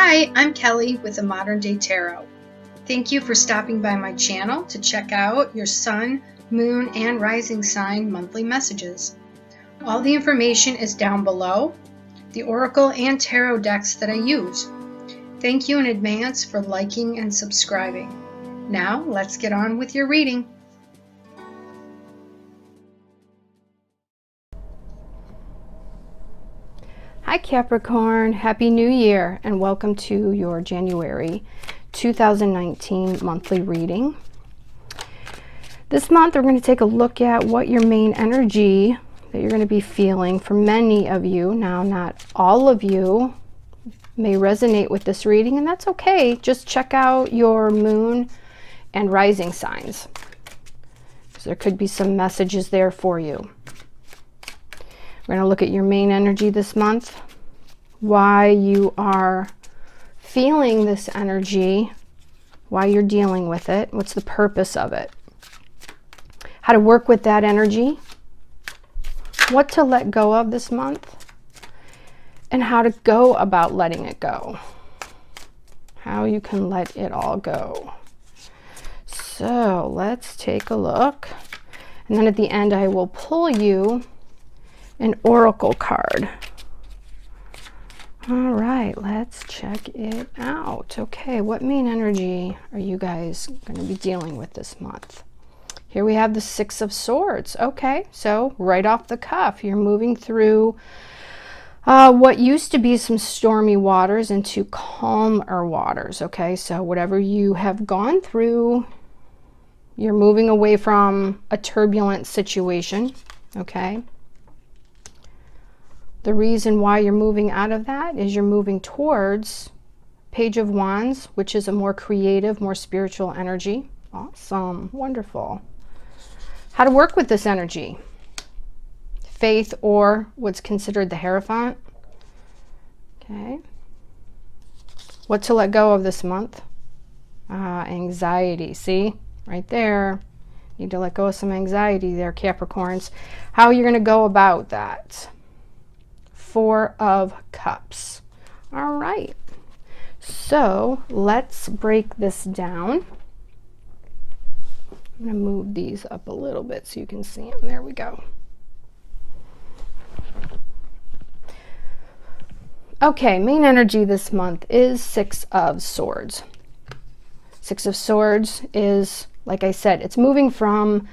Hi, I'm Kelly with the Modern Day Tarot. Thank you for stopping by my channel to check out your sun, moon, and rising sign monthly messages. All the information is down below, the oracle and tarot decks that I use. Thank you in advance for liking and subscribing. Now, let's get on with your reading. Hi Capricorn, Happy New Year and welcome to your January 2019 monthly reading. This month we're going to take a look at what your main energy that you're going to be feeling for many of you. Now, not all of you may resonate with this reading, and that's okay. Just check out your moon and rising signs, because there could be some messages there for you. We're going to look at your main energy this month, why you are feeling this energy, why you're dealing with it, what's the purpose of it, how to work with that energy, what to let go of this month, and how to go about letting it go, how you can let it all go. So let's take a look, and then at the end I will pull you an oracle card. All right, let's check it out. Okay, what main energy are you guys going to be dealing with this month? Here we have the Six of Swords. Okay, so right off the cuff, you're moving through what used to be some stormy waters into calmer waters. Okay, so whatever you have gone through, you're moving away from a turbulent situation. Okay. The reason why you're moving out of that is you're moving towards Page of Wands, which is a more creative, more spiritual energy. Awesome. Wonderful. How to work with this energy. Faith, or what's considered the Hierophant. Okay. What to let go of this month. Anxiety. See? Right there. Need to let go of some anxiety there, Capricorns. How you're going to go about that. Four of Cups. All right, so let's break this down. I'm going to move these up a little bit so you can see them. There we go. Okay, main energy this month is Six of Swords. Six of Swords is, like I said, it's moving from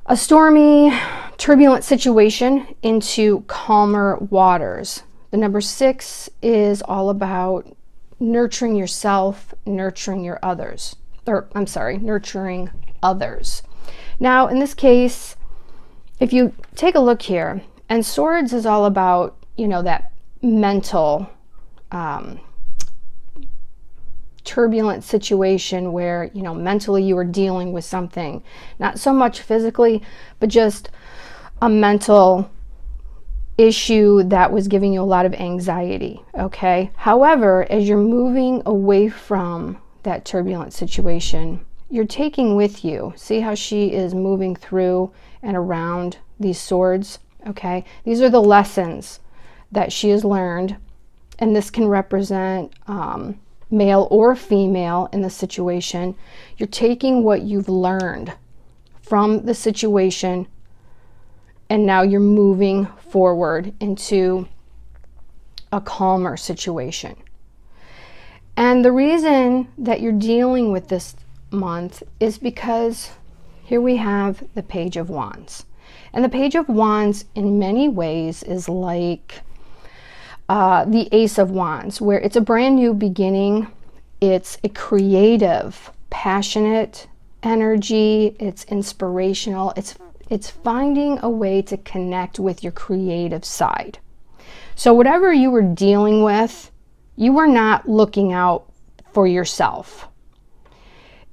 a stormy, turbulent situation into calmer waters. The number 6 is all about nurturing yourself, nurturing your others. Nurturing others. Now, in this case, if you take a look here, and swords is all about, you know, that mental, turbulent situation where, you know, mentally you were dealing with something, not so much physically, but just a mental issue that was giving you a lot of anxiety. Okay, however, as you're moving away from that turbulent situation, you're taking with you, see how she is moving through and around these swords. Okay, these are the lessons that she has learned, and this can represent male or female in the situation. You're taking what you've learned from the situation, and now you're moving forward into a calmer situation. And the reason that you're dealing with this month is because here we have the Page of Wands. And the Page of Wands in many ways is like the Ace of Wands, where it's a brand new beginning. It's a creative, passionate energy. It's inspirational. It's finding a way to connect with your creative side. So whatever you were dealing with, you were not looking out for yourself.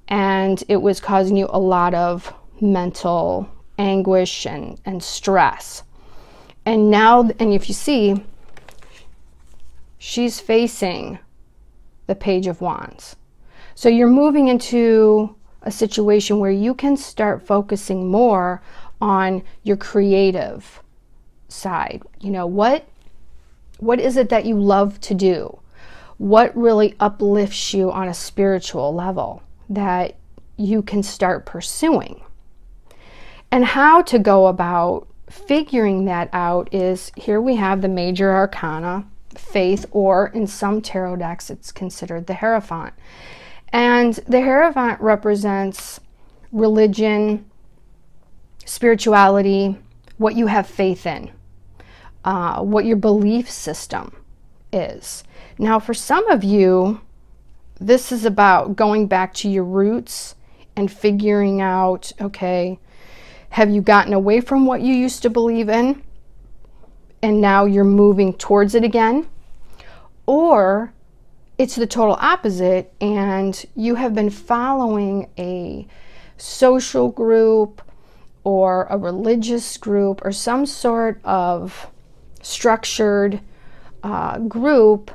And it was causing you a lot of mental anguish and stress. And now, and if you see, she's facing the Page of Wands. So you're moving into a situation where you can start focusing more on your creative side. You know, what is it that you love to do? what really uplifts you on a spiritual level that you can start pursuing. And how to go about figuring that out is, here we have the major arcana, faith, or in some tarot decks it's considered the Hierophant. And the Hierophant represents religion, spirituality, what you have faith in, what your belief system is. Now, for some of you, this is about going back to your roots and figuring out, okay, have you gotten away from what you used to believe in and now you're moving towards it again? Or it's the total opposite and you have been following a social group or a religious group or some sort of structured group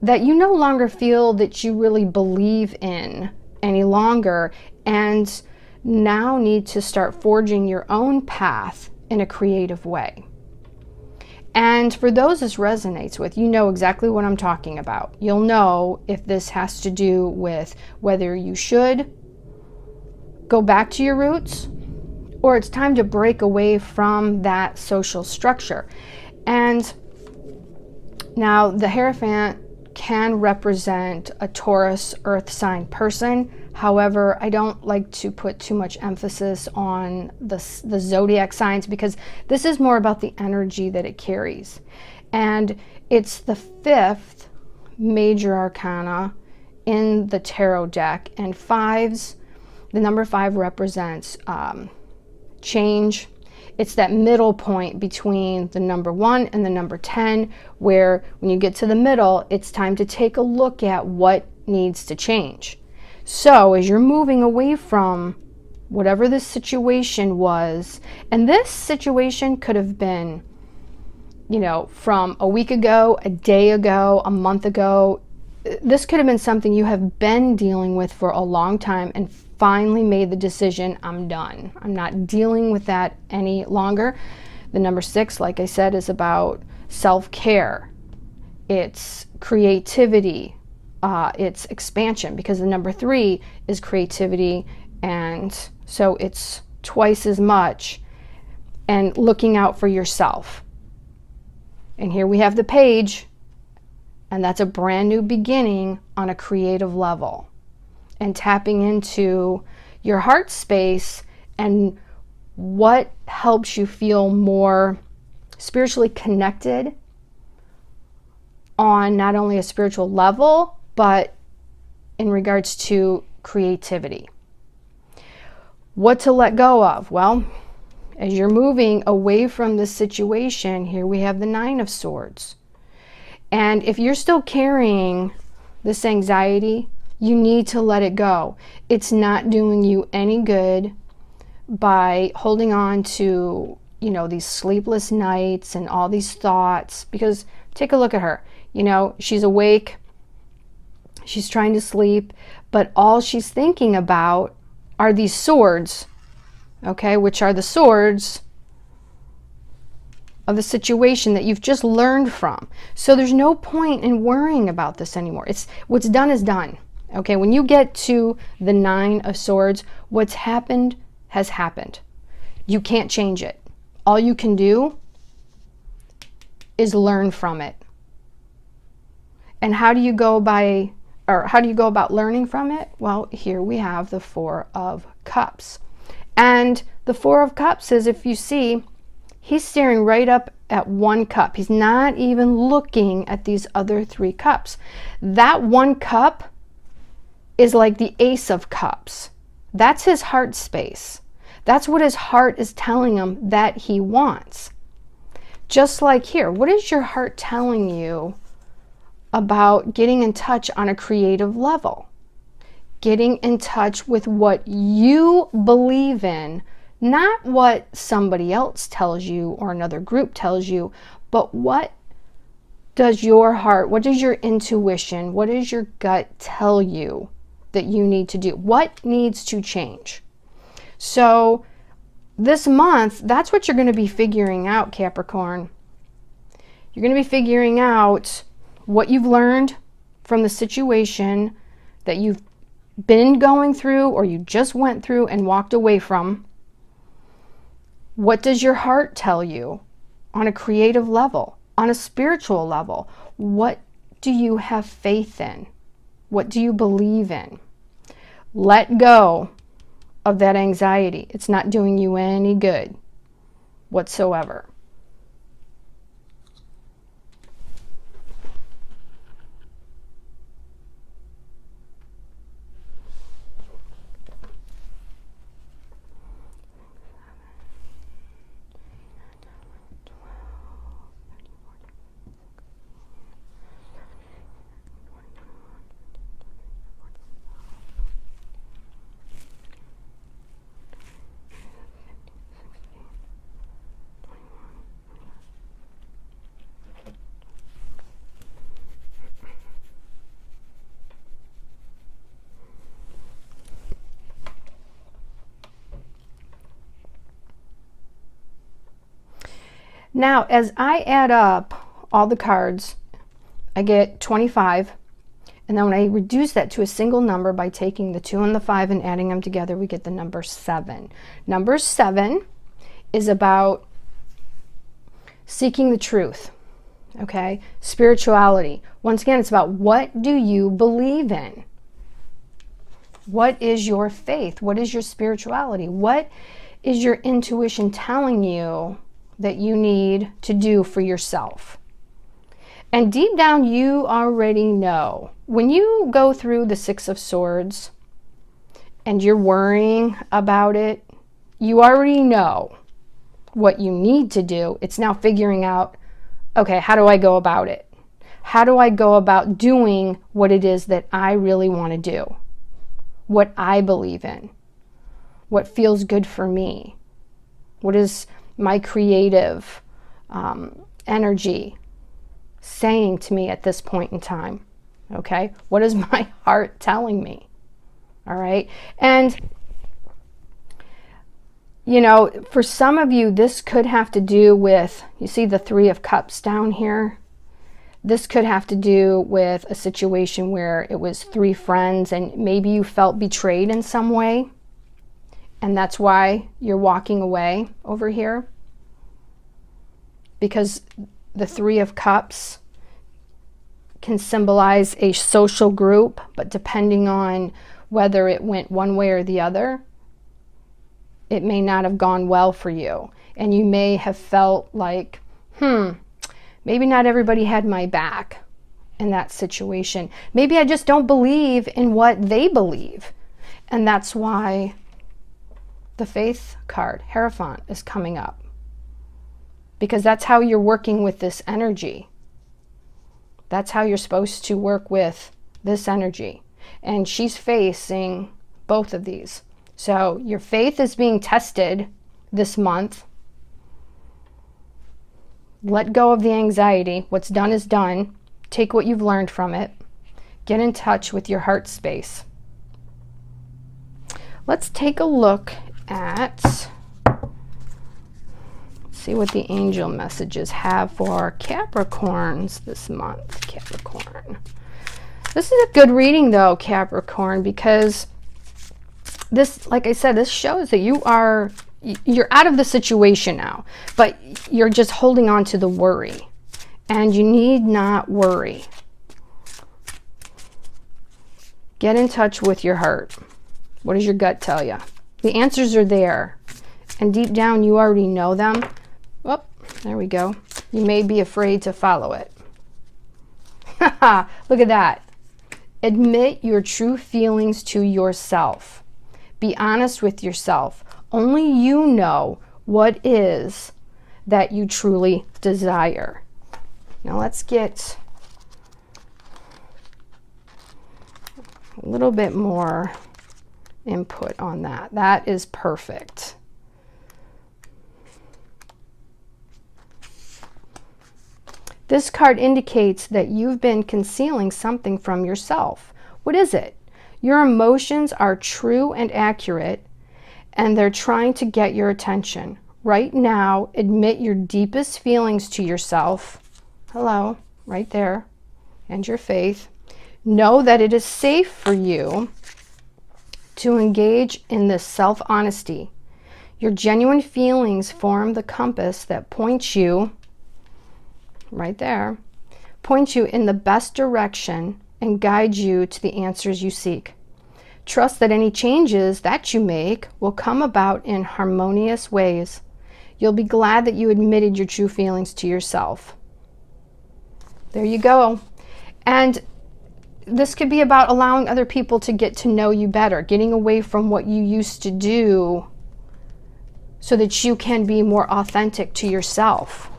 that you no longer feel that you really believe in any longer, and now need to start forging your own path in a creative way. And for those this resonates with, you know exactly what I'm talking about. You'll know if this has to do with whether you should go back to your roots or it's time to break away from that social structure. And now the Hierophant can represent a Taurus earth sign person. However, I don't like to put too much emphasis on the zodiac signs because this is more about the energy that it carries. And it's the 5th major arcana in the tarot deck, and the number 5 represents change. It's that middle point between the number 1 and the number 10, where when you get to the middle, it's time to take a look at what needs to change. So as you're moving away from whatever this situation was, and this situation could have been, you know, from a week ago, a day ago, a month ago. This could have been something you have been dealing with for a long time and finally made the decision, I'm done. I'm not dealing with that any longer. The number 6, like I said, is about self-care. It's creativity. It's expansion, because the number 3 is creativity, and so it's twice as much, and looking out for yourself. And here we have the Page, and that's a brand new beginning on a creative level, and tapping into your heart space and what helps you feel more spiritually connected on not only a spiritual level, but in regards to creativity. What to let go of? Well, as you're moving away from this situation, here we have the 9 of Swords. And if you're still carrying this anxiety, you need to let it go. It's not doing you any good by holding on to, you know, these sleepless nights and all these thoughts, because take a look at her. You know, she's awake, she's trying to sleep, but all she's thinking about are these swords, okay, which are the swords of the situation that you've just learned from. So there's no point in worrying about this anymore. It's what's done is done. Okay, when you get to the 9 of Swords, what's happened has happened. You can't change it. All you can do is learn from it. And how do you go about learning from it? Well, here we have the 4 of Cups. And the 4 of Cups is, if you see, he's staring right up at one cup. He's not even looking at these other 3 cups. That one cup is like the Ace of Cups. That's his heart space. That's what his heart is telling him that he wants. Just like here, what is your heart telling you about getting in touch on a creative level? Getting in touch with what you believe in, not what somebody else tells you or another group tells you, but what does your heart, what does your intuition, what does your gut tell you that you need to do? What needs to change? So this month, that's what you're going to be figuring out, Capricorn. You're going to be figuring out what you've learned from the situation that you've been going through or you just went through and walked away from? What does your heart tell you on a creative level, on a spiritual level? What do you have faith in? What do you believe in? Let go of that anxiety. It's not doing you any good whatsoever. Now, as I add up all the cards, I get 25. And then when I reduce that to a single number by taking the 2 and the 5 and adding them together, we get the number 7. Number 7 is about seeking the truth, okay? Spirituality. Once again, it's about what do you believe in? What is your faith? What is your spirituality? What is your intuition telling you that you need to do for yourself? And deep down, you already know. When you go through the 6 of Swords and you're worrying about it, you already know what you need to do. It's now figuring out, okay, how do I go about it? How do I go about doing what it is that I really want to do? What I believe in? What feels good for me? What is my creative energy saying to me at this point in time? Okay, what is my heart telling me? All right, and you know, for some of you, this could have to do with, you see the 3 of Cups down here? This could have to do with a situation where it was 3 friends and maybe you felt betrayed in some way. And that's why you're walking away over here. Because the 3 of Cups can symbolize a social group, but depending on whether it went one way or the other, it may not have gone well for you. And you may have felt like, maybe not everybody had my back in that situation. Maybe I just don't believe in what they believe. And that's why the Faith card, Hierophant, is coming up. Because that's how you're working with this energy. That's how you're supposed to work with this energy. And she's facing both of these. So your faith is being tested this month. Let go of the anxiety. What's done is done. Take what you've learned from it. Get in touch with your heart space. Let's take a look at, see what the angel messages have for Capricorns this month. Capricorn. This is a good reading though, Capricorn, because this, like I said, this shows that you're out of the situation now, but you're just holding on to the worry, and you need not worry. Get in touch with your heart. What does your gut tell you? The answers are there, and deep down you already know them. Oh, there we go. You may be afraid to follow it. Look at that. Admit your true feelings to yourself. Be honest with yourself. Only you know what is that you truly desire. Now let's get a little bit more input on that. That is perfect. This card indicates that you've been concealing something from yourself. What is it? Your emotions are true and accurate, and they're trying to get your attention. Right now, admit your deepest feelings to yourself. Hello, right there. And your faith. Know that it is safe for you to engage in this self-honesty. Your genuine feelings form the compass that points you, right there, points you in the best direction and guides you to the answers you seek. Trust that any changes that you make will come about in harmonious ways. You'll be glad that you admitted your true feelings to yourself. There you go. And this could be about allowing other people to get to know you better, getting away from what you used to do so that you can be more authentic to yourself.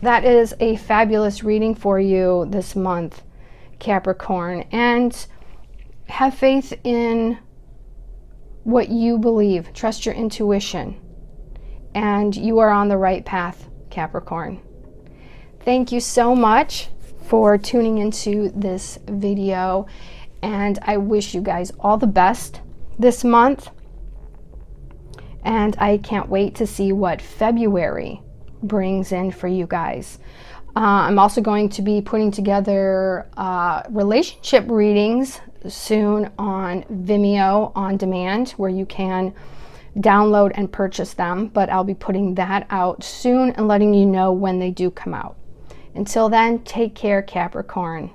That is a fabulous reading for you this month, Capricorn. And have faith in what you believe. Trust your intuition. And you are on the right path, Capricorn. Thank you so much for tuning into this video. And I wish you guys all the best this month. And I can't wait to see what February brings in for you guys. I'm also going to be putting together relationship readings soon on Vimeo on demand, where you can download and purchase them, but I'll be putting that out soon and letting you know when they do come out. Until then, take care, Capricorn.